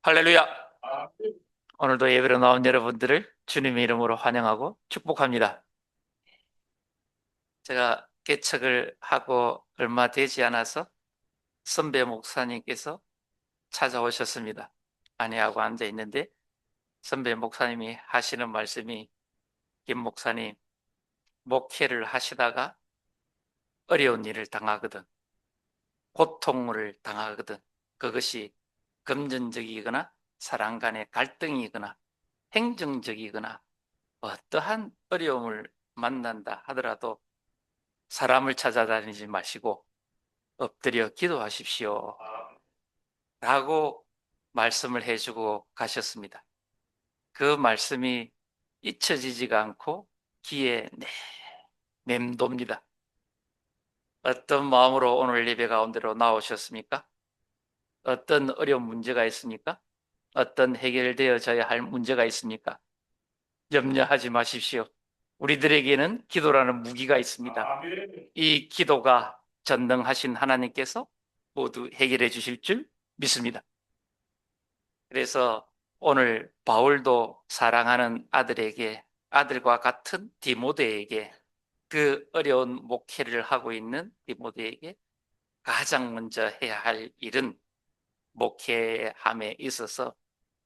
할렐루야! 오늘도 예배로 나온 여러분들을 주님의 이름으로 환영하고 축복합니다. 제가 개척을 하고 얼마 되지 않아서 선배 목사님께서 찾아오셨습니다. 아내하고 앉아 있는데 선배 목사님이 하시는 말씀이, 김 목사님, 목회를 하시다가 어려운 일을 당하거든, 고통을 당하거든, 그것이 금전적이거나 사람 간의 갈등이거나 행정적이거나 어떠한 어려움을 만난다 하더라도 사람을 찾아다니지 마시고 엎드려 기도하십시오 라고 말씀을 해주고 가셨습니다. 그 말씀이 잊혀지지가 않고 귀에 맴돕니다. 어떤 마음으로 오늘 예배 가운데로 나오셨습니까? 어떤 어려운 문제가 있습니까? 어떤 해결되어져야 할 문제가 있습니까? 염려하지 마십시오. 우리들에게는 기도라는 무기가 있습니다. 이 기도가 전능하신 하나님께서 모두 해결해 주실 줄 믿습니다. 그래서 오늘 바울도 사랑하는 아들에게, 아들과 같은 디모데에게, 그 어려운 목회를 하고 있는 디모데에게 가장 먼저 해야 할 일은, 목회함에 있어서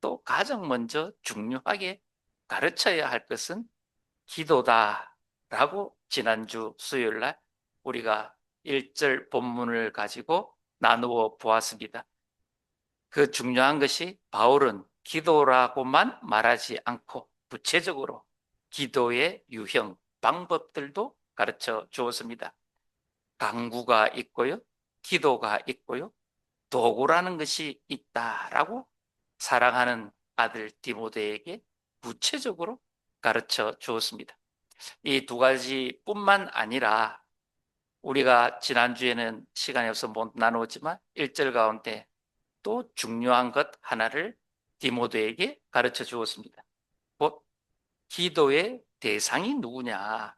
또 가장 먼저 중요하게 가르쳐야 할 것은 기도다라고 지난주 수요일 날 우리가 1절 본문을 가지고 나누어 보았습니다. 그 중요한 것이, 바울은 기도라고만 말하지 않고 구체적으로 기도의 유형, 방법들도 가르쳐 주었습니다. 강구가 있고요, 기도가 있고요, 도구라는 것이 있다라고 사랑하는 아들 디모데에게 구체적으로 가르쳐 주었습니다. 이 두 가지뿐만 아니라 우리가 지난주에는 시간이 없어서 못 나누었지만 1절 가운데 또 중요한 것 하나를 디모데에게 가르쳐 주었습니다. 곧 기도의 대상이 누구냐,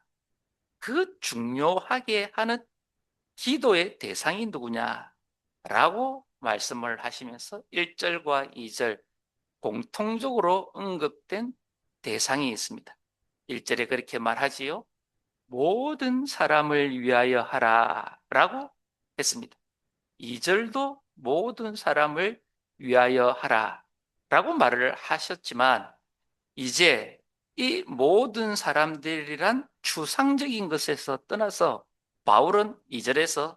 그 중요하게 하는 기도의 대상이 누구냐라고 말씀을 하시면서 1절과 2절 공통적으로 언급된 대상이 있습니다. 1절에 그렇게 말하지요. 모든 사람을 위하여 하라 라고 했습니다. 2절도 모든 사람을 위하여 하라 라고 말을 하셨지만, 이제 이 모든 사람들이란 추상적인 것에서 떠나서 바울은 2절에서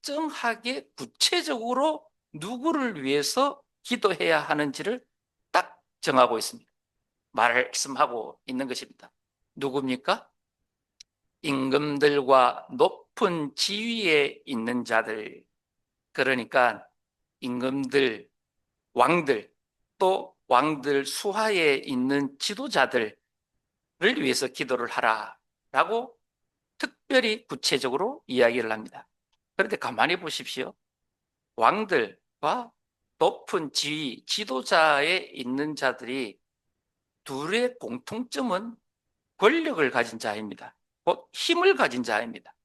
특정하게 구체적으로 누구를 위해서 기도해야 하는지를 딱 정하고 있습니다. 말씀하고 있는 것입니다. 누굽니까? 임금들과 높은 지위에 있는 자들, 그러니까 임금들, 왕들, 또 왕들 수하에 있는 지도자들을 위해서 기도를 하라라고 특별히 구체적으로 이야기를 합니다. 그런데 가만히 보십시오. 왕들과 높은 지위, 지도자에 있는 자들이 둘의 공통점은 권력을 가진 자입니다. 곧 힘을 가진 자입니다.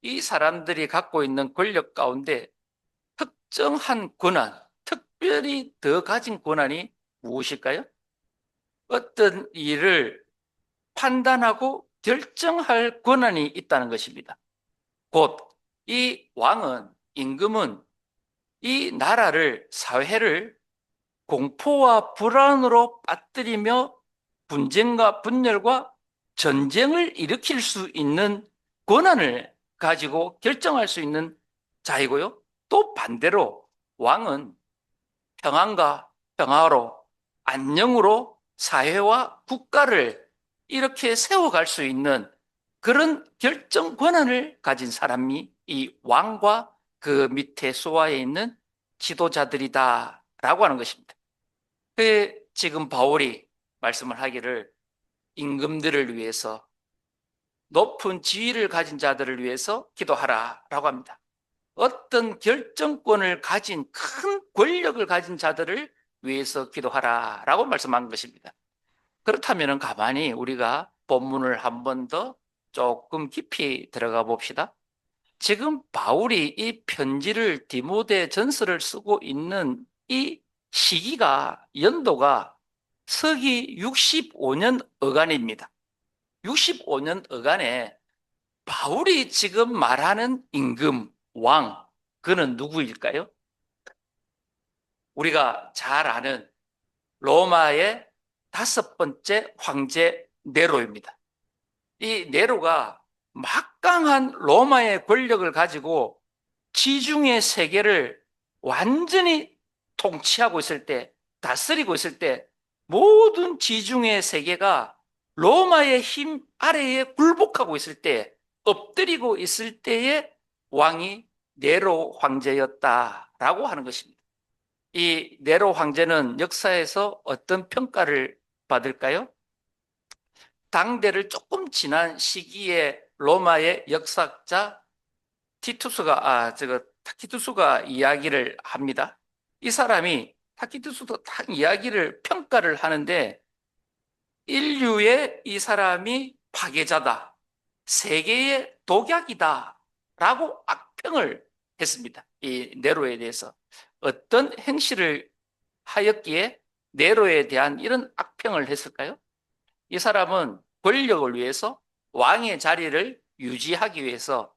이 사람들이 갖고 있는 권력 가운데 특정한 권한, 특별히 더 가진 권한이 무엇일까요? 어떤 일을 판단하고 결정할 권한이 있다는 것입니다. 곧 이 왕은, 임금은 이 나라를, 사회를 공포와 불안으로 빠뜨리며 분쟁과 분열과 전쟁을 일으킬 수 있는 권한을 가지고 결정할 수 있는 자이고요. 또 반대로 왕은 평안과 평화로, 안녕으로 사회와 국가를 이렇게 세워갈 수 있는 그런 결정 권한을 가진 사람이 이 왕과 그 밑에 수하에 있는 지도자들이다라고 하는 것입니다. 지금 바울이 말씀을 하기를, 임금들을 위해서, 높은 지위를 가진 자들을 위해서 기도하라라고 합니다. 어떤 결정권을 가진, 큰 권력을 가진 자들을 위해서 기도하라라고 말씀한 것입니다. 그렇다면 가만히 우리가 본문을 한 번 더 조금 깊이 들어가 봅시다. 지금 바울이 이 편지를, 디모데 전서를 쓰고 있는 이 시기가 연도가 서기 65년 어간입니다. 65년 어간에 바울이 지금 말하는 임금, 왕, 그는 누구일까요? 우리가 잘 아는 로마의 5번째 황제 네로입니다. 이 네로가 막강한 로마의 권력을 가지고 지중해 세계를 완전히 통치하고 있을 때, 다스리고 있을 때, 모든 지중해 세계가 로마의 힘 아래에 굴복하고 있을 때, 엎드리고 있을 때의 왕이 네로 황제였다라고 하는 것입니다. 이 네로 황제는 역사에서 어떤 평가를 받을까요? 당대를 조금 지난 시기에 로마의 역사학자 타키투스가 이야기를 합니다. 이 사람이 타키투스도 딱 이야기를 평가를 하는데, 인류의 이 사람이 파괴자다, 세계의 독약이다 라고 악평을 했습니다. 이 네로에 대해서 어떤 행실을 하였기에 네로에 대한 이런 악평을 했을까요? 이 사람은 권력을 위해서, 왕의 자리를 유지하기 위해서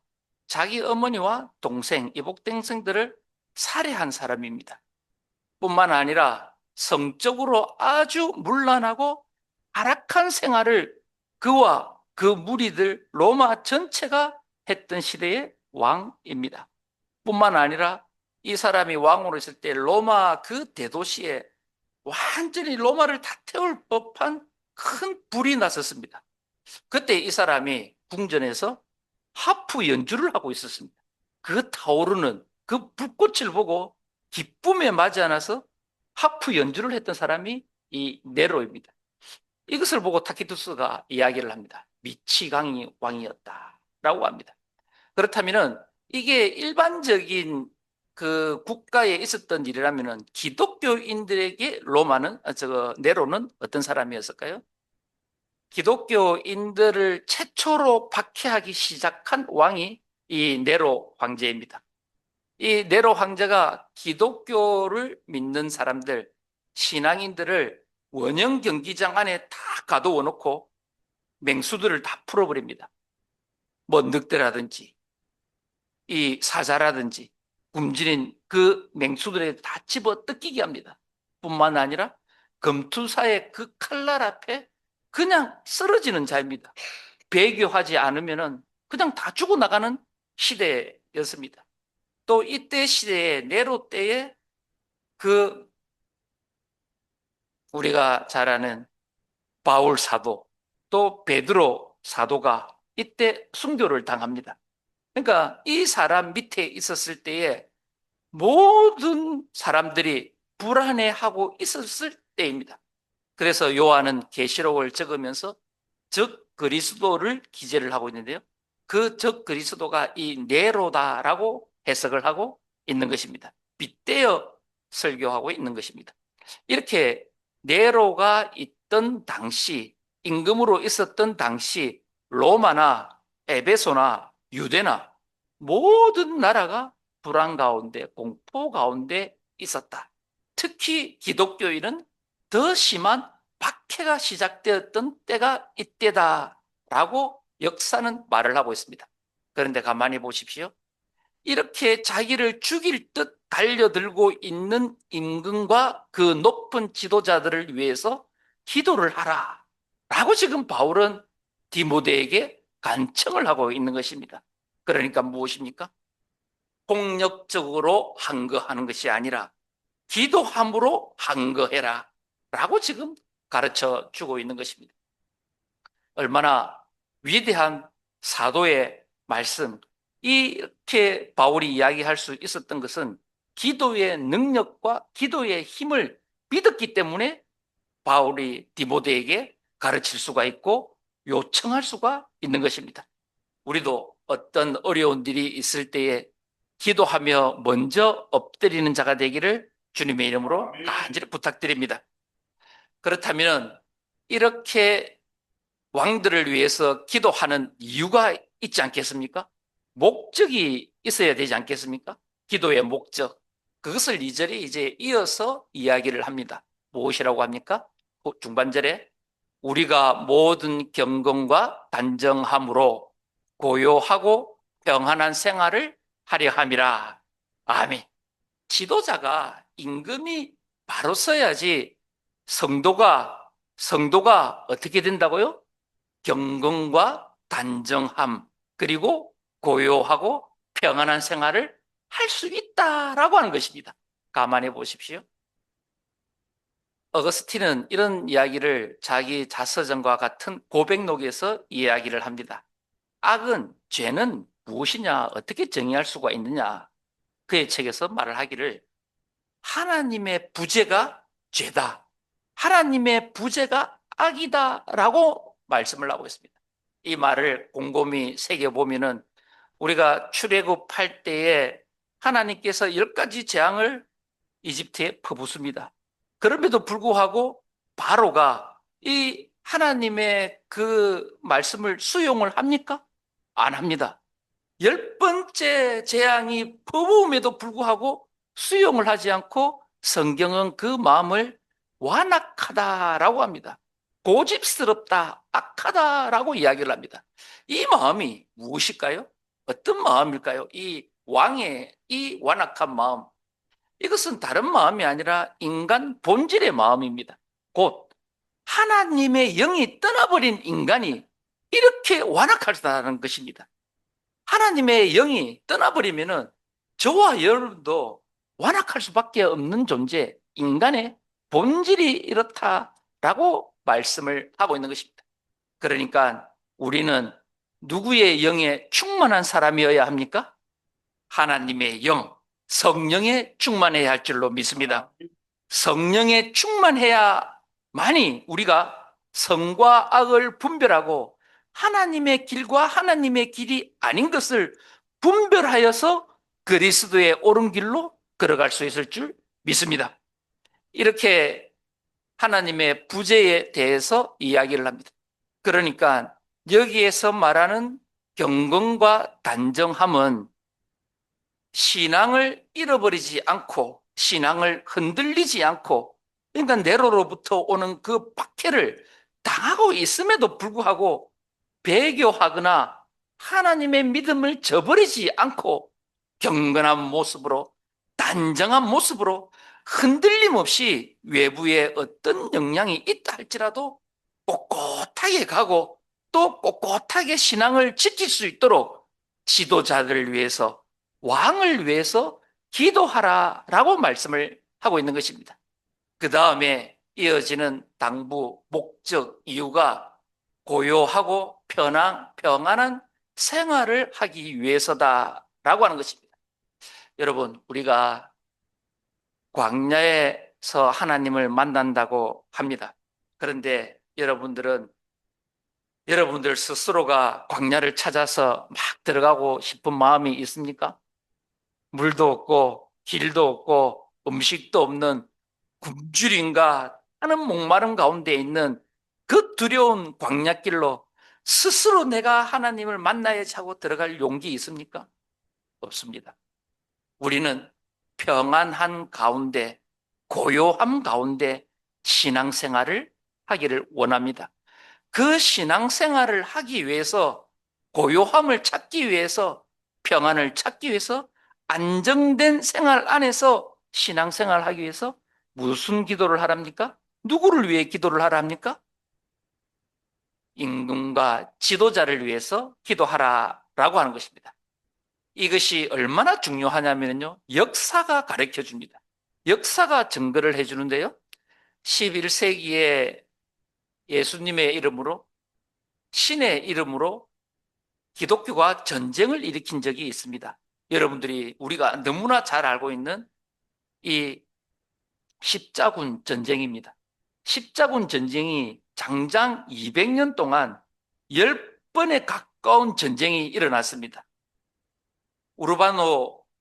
자기 어머니와 동생, 이복동생들을 살해한 사람입니다. 뿐만 아니라 성적으로 아주 문란하고 열악한 생활을 그와 그 무리들 로마 전체가 했던 시대의 왕입니다. 뿐만 아니라 이 사람이 왕으로 있을 때 로마 그 대도시에 완전히 로마를 다 태울 법한 큰 불이 났었습니다. 그때 이 사람이 궁전에서 하프 연주를 하고 있었습니다. 그 타오르는 그 불꽃을 보고 기쁨에 맞지 않아서 하프 연주를 했던 사람이 이 네로입니다. 이것을 보고 타키투스가 이야기를 합니다. 미치광이 왕이었다라고 합니다. 그렇다면은 이게 일반적인 그 국가에 있었던 일이라면은 기독교인들에게 네로는 어떤 사람이었을까요? 기독교인들을 최초로 박해하기 시작한 왕이 이 네로 황제입니다. 이 네로 황제가 기독교를 믿는 사람들, 신앙인들을 원형 경기장 안에 다 가두어 놓고 맹수들을 다 풀어버립니다. 뭐 늑대라든지 이 사자라든지 굶주린 그 맹수들에 다 집어 뜯기게 합니다. 뿐만 아니라 검투사의 그 칼날 앞에 그냥 쓰러지는 자입니다. 배교하지 않으면 그냥 다 죽어나가는 시대였습니다. 또 이때 시대에 네로 때에 그 우리가 잘 아는 바울 사도 또 베드로 사도가 이때 순교를 당합니다. 그러니까 이 사람 밑에 있었을 때에 모든 사람들이 불안해하고 있었을 때입니다. 그래서 요한은 계시록을 적으면서 적 그리스도를 기재를 하고 있는데요. 그 적 그리스도가 이 네로다라고 해석을 하고 있는 것입니다. 빗대어 설교하고 있는 것입니다. 이렇게 네로가 있던 당시, 임금으로 있었던 당시 로마나 에베소나 유대나 모든 나라가 불안 가운데, 공포 가운데 있었다. 특히 기독교인은 더 심한 박해가 시작되었던 때가 이때다라고 역사는 말을 하고 있습니다. 그런데 가만히 보십시오. 이렇게 자기를 죽일 듯 달려들고 있는 임금과 그 높은 지도자들을 위해서 기도를 하라 라고 지금 바울은 디모데에게 간청을 하고 있는 것입니다. 그러니까 무엇입니까? 폭력적으로 항거하는 것이 아니라 기도함으로 항거해라 라고 지금 가르쳐 주고 있는 것입니다. 얼마나 위대한 사도의 말씀, 이렇게 바울이 이야기할 수 있었던 것은 기도의 능력과 기도의 힘을 믿었기 때문에 바울이 디모데에게 가르칠 수가 있고 요청할 수가 있는 것입니다. 우리도 어떤 어려운 일이 있을 때에 기도하며 먼저 엎드리는 자가 되기를 주님의 이름으로 간절히 부탁드립니다. 그렇다면 이렇게 왕들을 위해서 기도하는 이유가 있지 않겠습니까? 목적이 있어야 되지 않겠습니까? 기도의 목적. 그것을 2절에 이제 이어서 이야기를 합니다. 무엇이라고 합니까? 중반절에 우리가 모든 경건과 단정함으로 고요하고 평안한 생활을 하려 함이라. 아멘. 지도자가 임금이 바로 서야지 성도가 어떻게 된다고요? 경건과 단정함 그리고 고요하고 평안한 생활을 할 수 있다라고 하는 것입니다. 감안해 보십시오. 어거스틴은 이런 이야기를 자기 자서전과 같은 고백록에서 이야기를 합니다. 악은, 죄는 무엇이냐, 어떻게 정의할 수가 있느냐. 그의 책에서 말을 하기를 하나님의 부재가 죄다. 하나님의 부재가 악이다라고 말씀을 하고 있습니다. 이 말을 곰곰이 새겨보면은 우리가 출애굽할 때에 하나님께서 10가지 재앙을 이집트에 퍼붓습니다. 그럼에도 불구하고 바로가 이 하나님의 그 말씀을 수용을 합니까? 안 합니다. 10번째 재앙이 퍼부음에도 불구하고 수용을 하지 않고 성경은 그 마음을 완악하다라고 합니다. 고집스럽다, 악하다라고 이야기를 합니다. 이 마음이 무엇일까요? 어떤 마음일까요? 이 왕의 이 완악한 마음. 이것은 다른 마음이 아니라 인간 본질의 마음입니다. 곧 하나님의 영이 떠나버린 인간이 이렇게 완악하다는 것입니다. 하나님의 영이 떠나버리면은 저와 여러분도 완악할 수밖에 없는 존재, 인간의 본질이 이렇다라고 말씀을 하고 있는 것입니다. 그러니까 우리는 누구의 영에 충만한 사람이어야 합니까? 하나님의 영, 성령에 충만해야 할 줄로 믿습니다. 성령에 충만해야만이 우리가 선과 악을 분별하고 하나님의 길과 하나님의 길이 아닌 것을 분별하여서 그리스도의 옳은 길로 걸어갈 수 있을 줄 믿습니다. 이렇게 하나님의 부재에 대해서 이야기를 합니다. 그러니까 여기에서 말하는 경건과 단정함은 신앙을 잃어버리지 않고 신앙을 흔들리지 않고 그러니까 네로로부터 오는 그 박해를 당하고 있음에도 불구하고 배교하거나 하나님의 믿음을 저버리지 않고 경건한 모습으로 단정한 모습으로 흔들림 없이 외부에 어떤 영향이 있다 할지라도 꼿꼿하게 가고 또 꼿꼿하게 신앙을 지킬 수 있도록 지도자들을 위해서 왕을 위해서 기도하라라고 말씀을 하고 있는 것입니다. 그 다음에 이어지는 당부, 목적, 이유가 고요하고 평안한 생활을 하기 위해서다라고 하는 것입니다. 여러분, 우리가 광야에서 하나님을 만난다고 합니다. 그런데 여러분들 스스로가 광야를 찾아서 막 들어가고 싶은 마음이 있습니까? 물도 없고 길도 없고 음식도 없는 굶주림과 하는 목마름 가운데 있는 그 두려운 광야길로 스스로 내가 하나님을 만나야지 하고 들어갈 용기 있습니까? 없습니다. 우리는 평안한 가운데 고요함 가운데 신앙생활을 하기를 원합니다. 그 신앙생활을 하기 위해서 고요함을 찾기 위해서 평안을 찾기 위해서 안정된 생활 안에서 신앙생활을 하기 위해서 무슨 기도를 하랍니까? 누구를 위해 기도를 하랍니까? 임금과 지도자를 위해서 기도하라라고 하는 것입니다. 이것이 얼마나 중요하냐면요. 역사가 가르쳐 줍니다. 역사가 증거를 해주는데요. 11세기에 예수님의 이름으로 신의 이름으로 기독교가 전쟁을 일으킨 적이 있습니다. 여러분들이 우리가 너무나 잘 알고 있는 이 십자군 전쟁입니다. 십자군 전쟁이 장장 200년 동안 10번에 가까운 전쟁이 일어났습니다.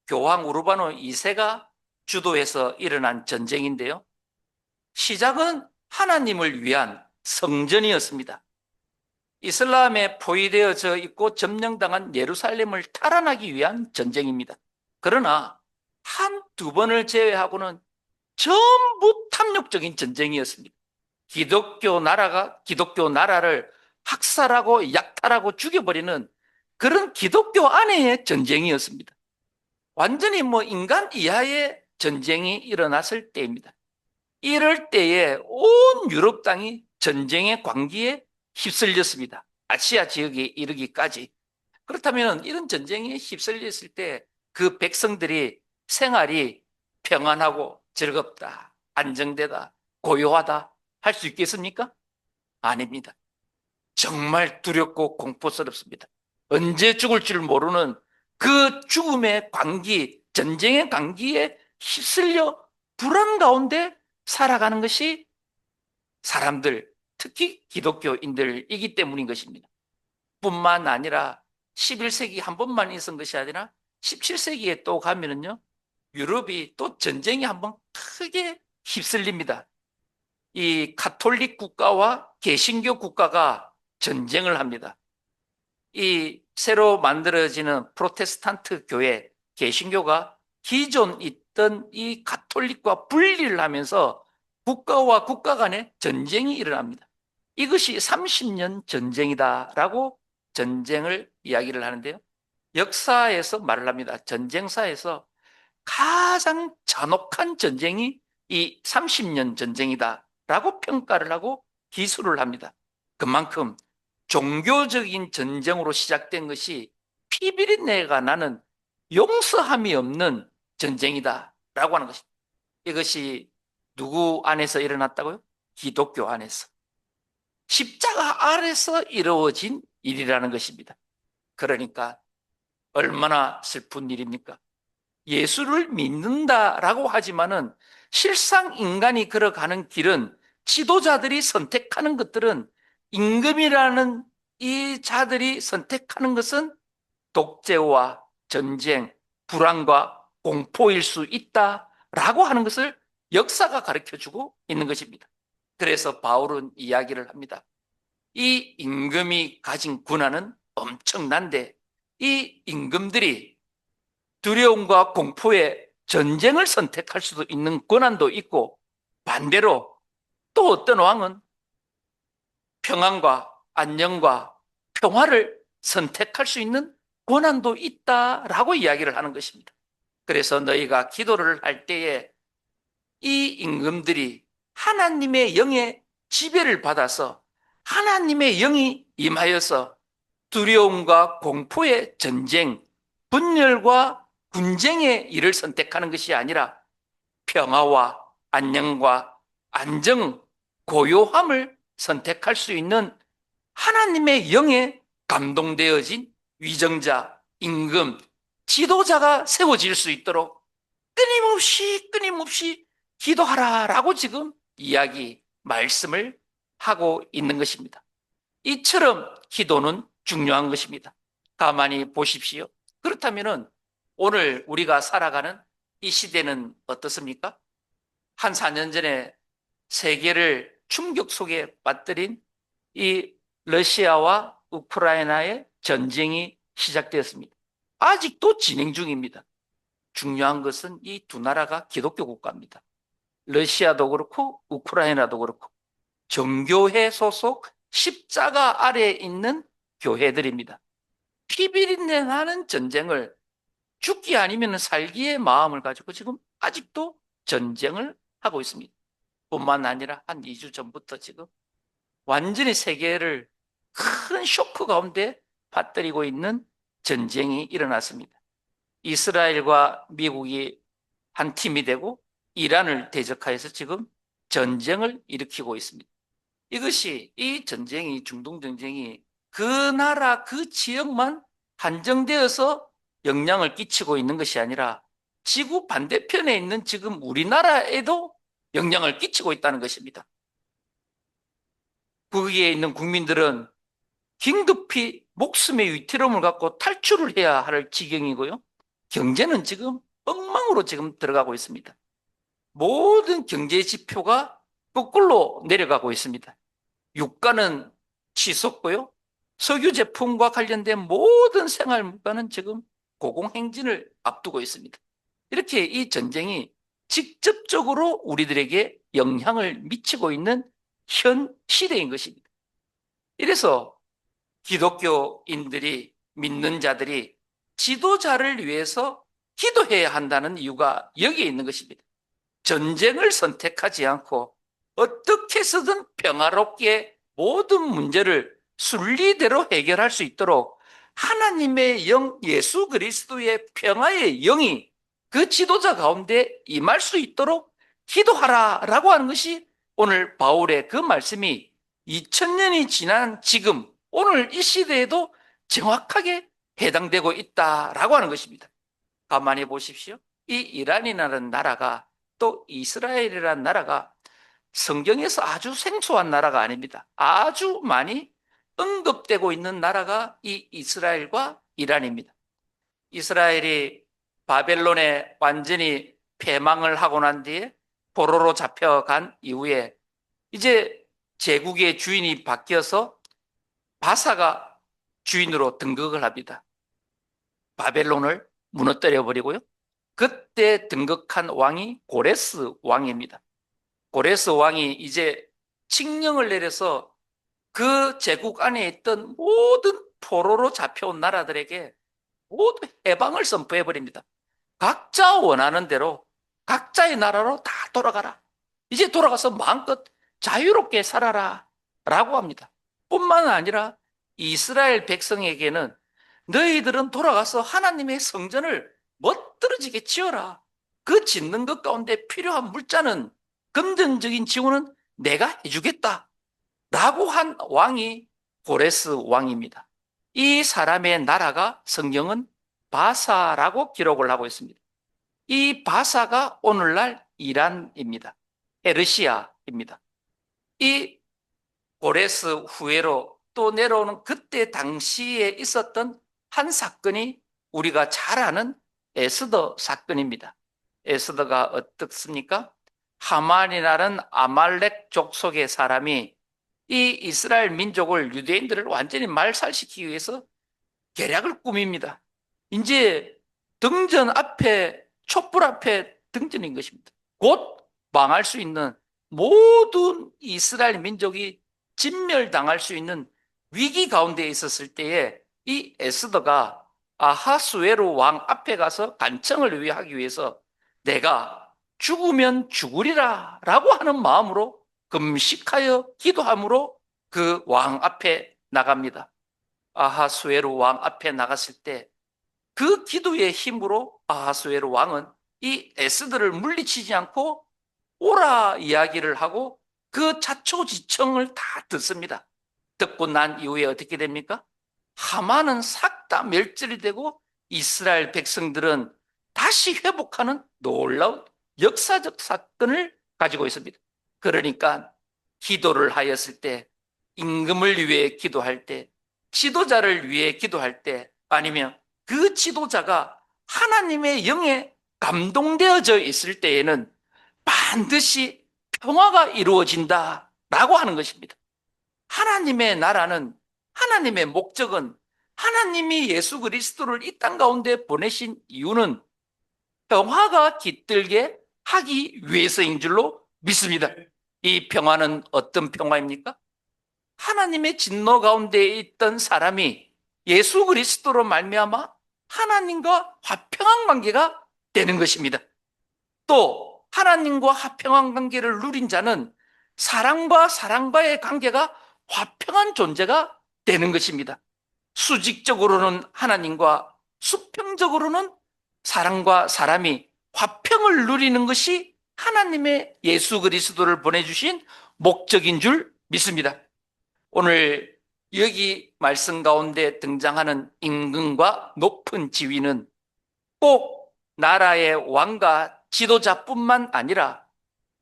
교황 우르바노 2세가 주도해서 일어난 전쟁인데요. 시작은 하나님을 위한 성전이었습니다. 이슬람에 포위되어져 있고 점령당한 예루살렘을 탈환하기 위한 전쟁입니다. 그러나 한 두 번을 제외하고는 전부 탐욕적인 전쟁이었습니다. 기독교 나라를 학살하고 약탈하고 죽여버리는 그런 기독교 안에의 전쟁이었습니다. 완전히 인간 이하의 전쟁이 일어났을 때입니다. 이럴 때에 온 유럽 땅이 전쟁의 광기에 휩쓸렸습니다. 아시아 지역에 이르기까지. 그렇다면 이런 전쟁에 휩쓸렸을 때 그 백성들이 생활이 평안하고 즐겁다, 안정되다, 고요하다 할 수 있겠습니까? 아닙니다. 정말 두렵고 공포스럽습니다. 언제 죽을 줄 모르는 그 죽음의 광기, 전쟁의 광기에 휩쓸려 불안 가운데 살아가는 것이 사람들, 특히 기독교인들이기 때문인 것입니다. 뿐만 아니라 11세기 한 번만 있은 것이 아니라 17세기에 또 가면은요, 유럽이 또 전쟁이 한번 크게 휩쓸립니다. 이 가톨릭 국가와 개신교 국가가 전쟁을 합니다. 이 새로 만들어지는 프로테스탄트 교회, 개신교가 기존 있던 이 가톨릭과 분리를 하면서 국가와 국가 간의 전쟁이 일어납니다. 이것이 30년 전쟁이다라고 전쟁을 이야기를 하는데요. 역사에서 말을 합니다. 전쟁사에서 가장 잔혹한 전쟁이 이 30년 전쟁이다라고 평가를 하고 기술을 합니다. 그만큼 종교적인 전쟁으로 시작된 것이 피비린내가 나는 용서함이 없는 전쟁이다라고 하는 것입니다. 이것이 누구 안에서 일어났다고요? 기독교 안에서. 십자가 아래서 이루어진 일이라는 것입니다. 그러니까 얼마나 슬픈 일입니까? 예수를 믿는다라고 하지만은 실상 인간이 걸어가는 길은, 지도자들이 선택하는 것들은, 임금이라는 이 자들이 선택하는 것은 독재와 전쟁, 불안과 공포일 수 있다라고 하는 것을 역사가 가르쳐주고 있는 것입니다. 그래서 바울은 이야기를 합니다. 이 임금이 가진 권한은 엄청난데 이 임금들이 두려움과 공포의 전쟁을 선택할 수도 있는 권한도 있고, 반대로 또 어떤 왕은 평안과 안녕과 평화를 선택할 수 있는 권한도 있다라고 이야기를 하는 것입니다. 그래서 너희가 기도를 할 때에 이 임금들이 하나님의 영의 지배를 받아서 하나님의 영이 임하여서 두려움과 공포의 전쟁, 분열과 분쟁의 일을 선택하는 것이 아니라 평화와 안녕과 안정, 고요함을 선택할 수 있는 하나님의 영에 감동되어진 위정자, 임금, 지도자가 세워질 수 있도록 끊임없이 기도하라라고 지금 말씀을 하고 있는 것입니다. 이처럼 기도는 중요한 것입니다. 가만히 보십시오. 그렇다면 오늘 우리가 살아가는 이 시대는 어떻습니까? 한 4년 전에 세계를 충격 속에 빠뜨린 이 러시아와 우크라이나의 전쟁이 시작되었습니다. 아직도 진행 중입니다. 중요한 것은 이 두 나라가 기독교 국가입니다. 러시아도 그렇고 우크라이나도 그렇고 정교회 소속 십자가 아래에 있는 교회들입니다. 피비린내 나는 전쟁을, 죽기 아니면 살기의 마음을 가지고 지금 아직도 전쟁을 하고 있습니다. 뿐만 아니라 한 2주 전부터 지금 완전히 세계를 큰 쇼크 가운데 빠뜨리고 있는 전쟁이 일어났습니다. 이스라엘과 미국이 한 팀이 되고 이란을 대적하여서 지금 전쟁을 일으키고 있습니다. 이 전쟁이, 중동 전쟁이 그 나라 그 지역만 한정되어서 영향을 끼치고 있는 것이 아니라 지구 반대편에 있는 지금 우리나라에도 영향을 끼치고 있다는 것입니다. 거기에 있는 국민들은 긴급히 목숨의 위태로움을 갖고 탈출을 해야 할 지경이고요. 경제는 지금 엉망으로 지금 들어가고 있습니다. 모든 경제 지표가 거꾸로 내려가고 있습니다. 유가는 치솟고요. 석유 제품과 관련된 모든 생활 물가는 지금 고공행진을 앞두고 있습니다. 이렇게 이 전쟁이 직접적으로 우리들에게 영향을 미치고 있는 현 시대인 것입니다. 이래서 기독교인들이, 믿는 자들이 지도자를 위해서 기도해야 한다는 이유가 여기에 있는 것입니다. 전쟁을 선택하지 않고 어떻게 해서든 평화롭게 모든 문제를 순리대로 해결할 수 있도록 하나님의 영, 예수 그리스도의 평화의 영이 그 지도자 가운데 임할 수 있도록 기도하라라고 하는 것이 오늘 바울의 그 말씀이 2000년이 지난 지금 오늘 이 시대에도 정확하게 해당되고 있다라고 하는 것입니다. 가만히 보십시오. 이 이란이라는 나라가, 또 이스라엘이라는 나라가 성경에서 아주 생소한 나라가 아닙니다. 아주 많이 언급되고 있는 나라가 이 이스라엘과 이란입니다. 이스라엘이 바벨론에 완전히 패망을 하고 난 뒤에 포로로 잡혀간 이후에 이제 제국의 주인이 바뀌어서 바사가 주인으로 등극을 합니다. 바벨론을 무너뜨려 버리고요. 그때 등극한 왕이 고레스 왕입니다. 고레스 왕이 이제 칙령을 내려서 그 제국 안에 있던 모든 포로로 잡혀온 나라들에게 모두 해방을 선포해 버립니다. 각자 원하는 대로 각자의 나라로 다 돌아가라. 이제 돌아가서 마음껏 자유롭게 살아라 라고 합니다. 뿐만 아니라 이스라엘 백성에게는 너희들은 돌아가서 하나님의 성전을 멋들어지게 지어라. 그 짓는 것 가운데 필요한 물자는, 금전적인 지원은 내가 해주겠다 라고 한 왕이 고레스 왕입니다. 이 사람의 나라가 성경은 바사라고 기록을 하고 있습니다. 이 바사가 오늘날 이란입니다. 페르시아입니다. 이 고레스 후예로 또 내려오는 그때 당시에 있었던 한 사건이 우리가 잘 아는 에스더 사건입니다. 에스더가 어떻습니까? 하만이라는 아말렉 족속의 사람이 이 이스라엘 민족을, 유대인들을 완전히 말살시키기 위해서 계략을 꾸밉니다. 이제 등전 앞에, 촛불 앞에 등전인 것입니다. 곧 망할 수 있는, 모든 이스라엘 민족이 진멸당할 수 있는 위기 가운데 있었을 때에 이 에스더가 아하수에로 왕 앞에 가서 간청을 하기 위해서 내가 죽으면 죽으리라 라고 하는 마음으로 금식하여 기도함으로 그 왕 앞에 나갑니다. 아하수에로 왕 앞에 나갔을 때 그 기도의 힘으로 아하수에로 왕은 이 에스더를 물리치지 않고 오라 이야기를 하고 그 자초지청을 다 듣습니다. 듣고 난 이후에 어떻게 됩니까? 하만은 싹 다 멸절이 되고 이스라엘 백성들은 다시 회복하는 놀라운 역사적 사건을 가지고 있습니다. 그러니까 기도를 하였을 때, 임금을 위해 기도할 때, 지도자를 위해 기도할 때, 아니면 그 지도자가 하나님의 영에 감동되어져 있을 때에는 반드시 평화가 이루어진다라고 하는 것입니다. 하나님의 나라는, 하나님의 목적은, 하나님이 예수 그리스도를 이 땅 가운데 보내신 이유는 평화가 깃들게 하기 위해서인 줄로 믿습니다. 이 평화는 어떤 평화입니까? 하나님의 진노 가운데 있던 사람이 예수 그리스도로 말미암아 하나님과 화평한 관계가 되는 것입니다. 또 하나님과 화평한 관계를 누린 자는 사랑과 사랑과의 관계가 화평한 존재가 되는 것입니다. 수직적으로는 하나님과, 수평적으로는 사람과 사람이 화평을 누리는 것이 하나님의 예수 그리스도를 보내주신 목적인 줄 믿습니다. 오늘 여기 말씀 가운데 등장하는 임금과 높은 지위는 꼭 나라의 왕과 지도자뿐만 아니라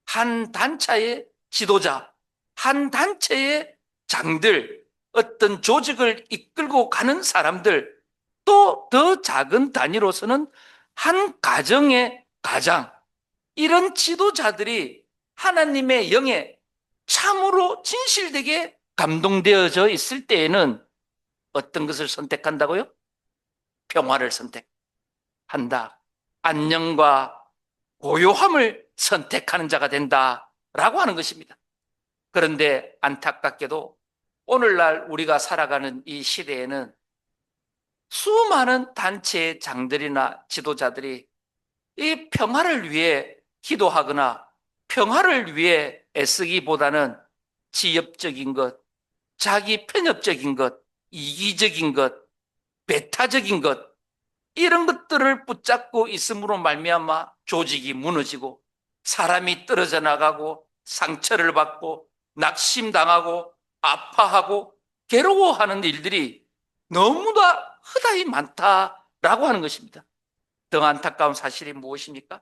한 단체의 지도자, 한 단체의 장들, 어떤 조직을 이끌고 가는 사람들, 또 더 작은 단위로서는 한 가정의 가장, 이런 지도자들이 하나님의 영에 참으로 진실되게 감동되어져 있을 때에는 어떤 것을 선택한다고요? 평화를 선택한다. 안녕과 고요함을 선택하는 자가 된다라고 하는 것입니다. 그런데 안타깝게도 오늘날 우리가 살아가는 이 시대에는 수많은 단체의 장들이나 지도자들이 이 평화를 위해 기도하거나 평화를 위해 애쓰기보다는 지엽적인 것, 자기 편협적인 것, 이기적인 것, 배타적인 것, 이런 것들을 붙잡고 있음으로 말미암아 조직이 무너지고 사람이 떨어져 나가고 상처를 받고 낙심당하고 아파하고 괴로워하는 일들이 너무나 허다히 많다라고 하는 것입니다. 더 안타까운 사실이 무엇입니까?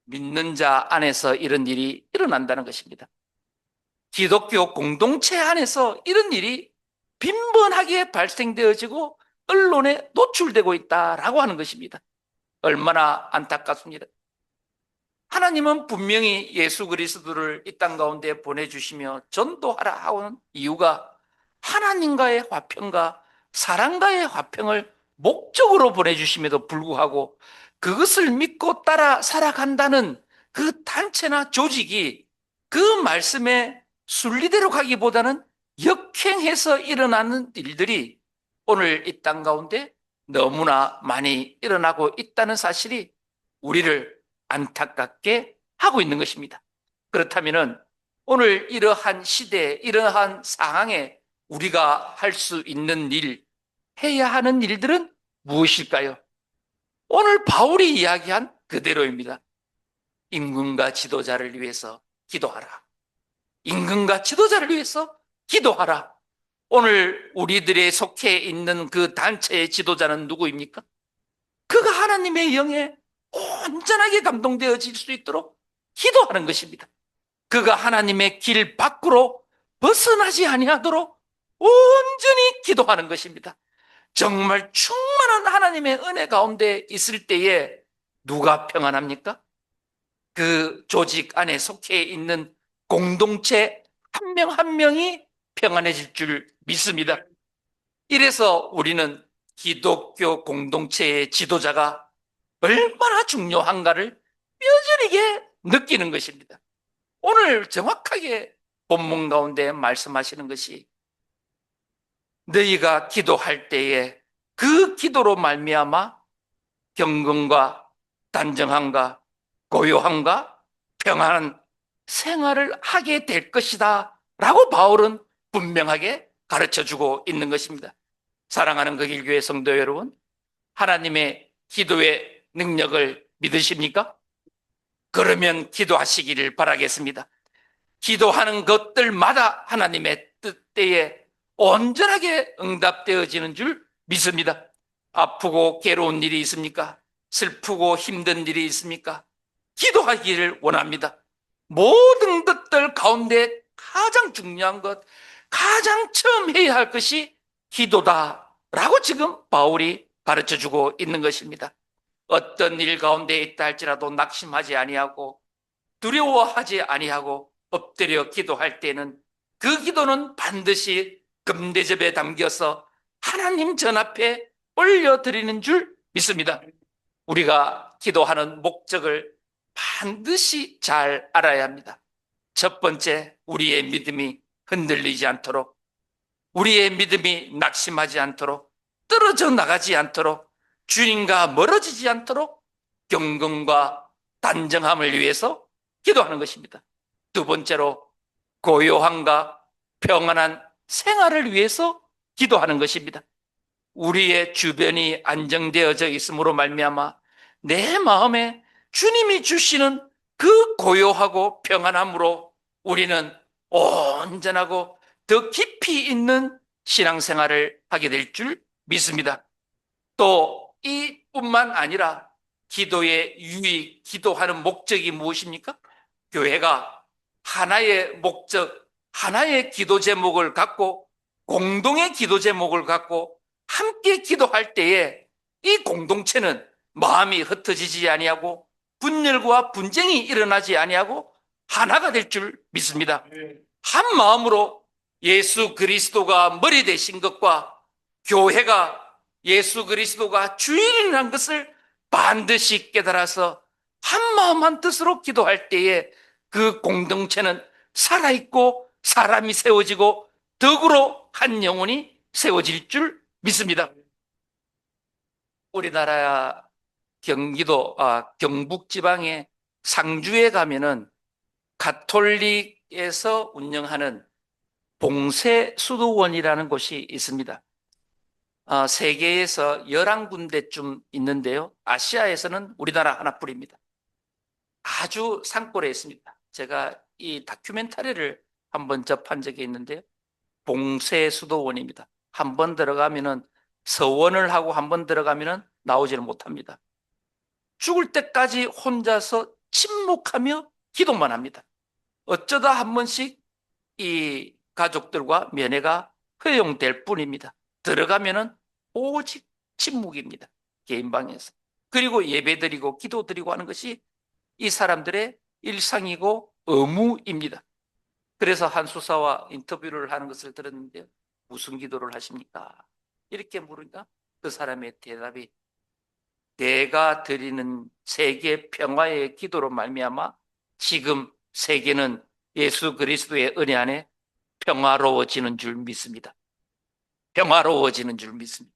믿는 자 안에서 이런 일이 일어난다는 것입니다. 기독교 공동체 안에서 이런 일이 빈번하게 발생되어지고 언론에 노출되고 있다라고 하는 것입니다. 얼마나 안타깝습니다. 하나님은 분명히 예수 그리스도를 이 땅 가운데 보내주시며 전도하라 하는 이유가 하나님과의 화평과 사랑과의 화평을 목적으로 보내주심에도 불구하고 그것을 믿고 따라 살아간다는 그 단체나 조직이 그 말씀에 순리대로 가기보다는 역행해서 일어나는 일들이 오늘 이 땅 가운데 너무나 많이 일어나고 있다는 사실이 우리를 안타깝게 하고 있는 것입니다. 그렇다면 오늘 이러한 시대에 이러한 상황에 우리가 할 수 있는 일, 해야 하는 일들은 무엇일까요? 오늘 바울이 이야기한 그대로입니다. 임금과 지도자를 위해서 기도하라. 임금과 지도자를 위해서 기도하라. 오늘 우리들의 속해 있는 그 단체의 지도자는 누구입니까? 그가 하나님의 영에 온전하게 감동되어질 수 있도록 기도하는 것입니다. 그가 하나님의 길 밖으로 벗어나지 아니하도록 온전히 기도하는 것입니다. 정말 충만한 하나님의 은혜 가운데 있을 때에 누가 평안합니까? 그 조직 안에 속해 있는 공동체 한 명 한 명이 평안해질 줄 믿습니다. 이래서 우리는 기독교 공동체의 지도자가 얼마나 중요한가를 뼈저리게 느끼는 것입니다. 오늘 정확하게 본문 가운데 말씀하시는 것이 너희가 기도할 때에 그 기도로 말미암아 경건과 단정함과 고요함과 평안한 생활을 하게 될 것이다 라고 바울은 분명하게 가르쳐주고 있는 것입니다. 사랑하는 거길교회 성도 여러분, 하나님의 기도의 능력을 믿으십니까? 그러면 기도하시기를 바라겠습니다. 기도하는 것들마다 하나님의 뜻대에 온전하게 응답되어지는 줄 믿습니다. 아프고 괴로운 일이 있습니까? 슬프고 힘든 일이 있습니까? 기도하기를 원합니다. 모든 것들 가운데 가장 중요한 것, 가장 처음 해야 할 것이 기도다라고 지금 바울이 가르쳐주고 있는 것입니다. 어떤 일 가운데 있다 할지라도 낙심하지 아니하고 두려워하지 아니하고 엎드려 기도할 때는 그 기도는 반드시 금대접에 담겨서 하나님 전 앞에 올려드리는 줄 믿습니다. 우리가 기도하는 목적을 반드시 잘 알아야 합니다. 첫 번째, 우리의 믿음이 흔들리지 않도록, 우리의 믿음이 낙심하지 않도록, 떨어져 나가지 않도록, 주님과 멀어지지 않도록 경건과 단정함을 위해서 기도하는 것입니다. 두 번째로 고요함과 평안한 생활을 위해서 기도하는 것입니다. 우리의 주변이 안정되어져 있음으로 말미암아 내 마음에 주님이 주시는 그 고요하고 평안함으로 우리는 온전하고 더 깊이 있는 신앙생활을 하게 될 줄 믿습니다. 또 이뿐만 아니라 기도의 유익, 기도하는 목적이 무엇입니까? 교회가 하나의 목적, 하나의 기도 제목을 갖고 공동의 기도 제목을 갖고 함께 기도할 때에 이 공동체는 마음이 흩어지지 아니하고 분열과 분쟁이 일어나지 아니하고 하나가 될 줄 믿습니다. 한 마음으로 예수 그리스도가 머리 되신 것과 교회가 예수 그리스도가 주인이라는 것을 반드시 깨달아서 한마음 한뜻으로 기도할 때에 그 공동체는 살아있고 사람이 세워지고 덕으로 한 영혼이 세워질 줄 믿습니다. 우리나라 경북 지방의 상주에 가면은 가톨릭에서 운영하는 봉쇄 수도원이라는 곳이 있습니다. 세계에서 11군데쯤 있는데요. 아시아에서는 우리나라 하나뿐입니다. 아주 산골에 있습니다. 제가 이 다큐멘터리를 한번 접한 적이 있는데요. 봉쇄 수도원입니다. 한 번 들어가면은 서원을 하고 한 번 들어가면은 나오지를 못합니다. 죽을 때까지 혼자서 침묵하며 기도만 합니다. 어쩌다 한 번씩 이 가족들과 면회가 허용될 뿐입니다. 들어가면은 오직 침묵입니다. 개인 방에서. 그리고 예배드리고 기도드리고 하는 것이 이 사람들의 일상이고 의무입니다. 그래서 한 수사와 인터뷰를 하는 것을 들었는데요. 무슨 기도를 하십니까? 이렇게 물으니까 그 사람의 대답이 내가 드리는 세계 평화의 기도로 말미암아 지금 세계는 예수 그리스도의 은혜 안에 평화로워지는 줄 믿습니다. 평화로워지는 줄 믿습니다.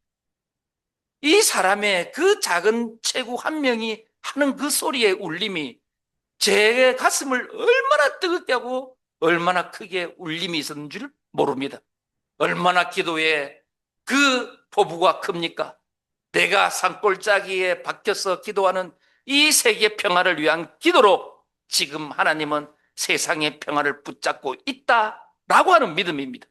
이 사람의 그 작은 체구 한 명이 하는 그 소리의 울림이 제 가슴을 얼마나 뜨겁게 하고 얼마나 크게 울림이 있었는 줄 모릅니다. 얼마나 기도에 그 포부가 큽니까? 내가 산골짜기에 박혀서 기도하는 이 세계 평화를 위한 기도로 지금 하나님은 세상의 평화를 붙잡고 있다라고 하는 믿음입니다.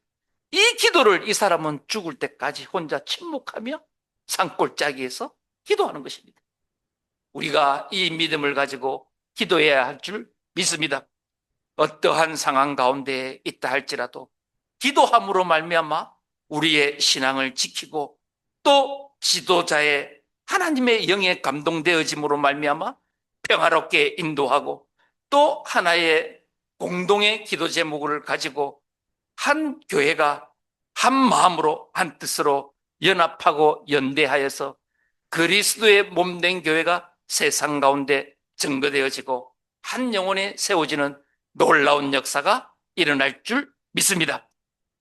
이 기도를 이 사람은 죽을 때까지 혼자 침묵하며 산골짜기에서 기도하는 것입니다. 우리가 이 믿음을 가지고 기도해야 할 줄 믿습니다. 어떠한 상황 가운데 있다 할지라도 기도함으로 말미암아 우리의 신앙을 지키고 또 지도자의 하나님의 영에 감동되어짐으로 말미암아 평화롭게 인도하고 또 하나의 공동의 기도 제목을 가지고 한 교회가 한 마음으로 한 뜻으로 연합하고 연대하여서 그리스도의 몸된 교회가 세상 가운데 증거되어지고 한 영혼에 세워지는 놀라운 역사가 일어날 줄 믿습니다.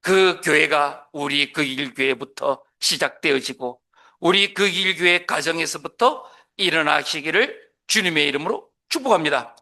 그 교회가 우리 그 일교회부터 시작되어지고 우리 그 일교회 가정에서부터 일어나시기를 주님의 이름으로 축복합니다.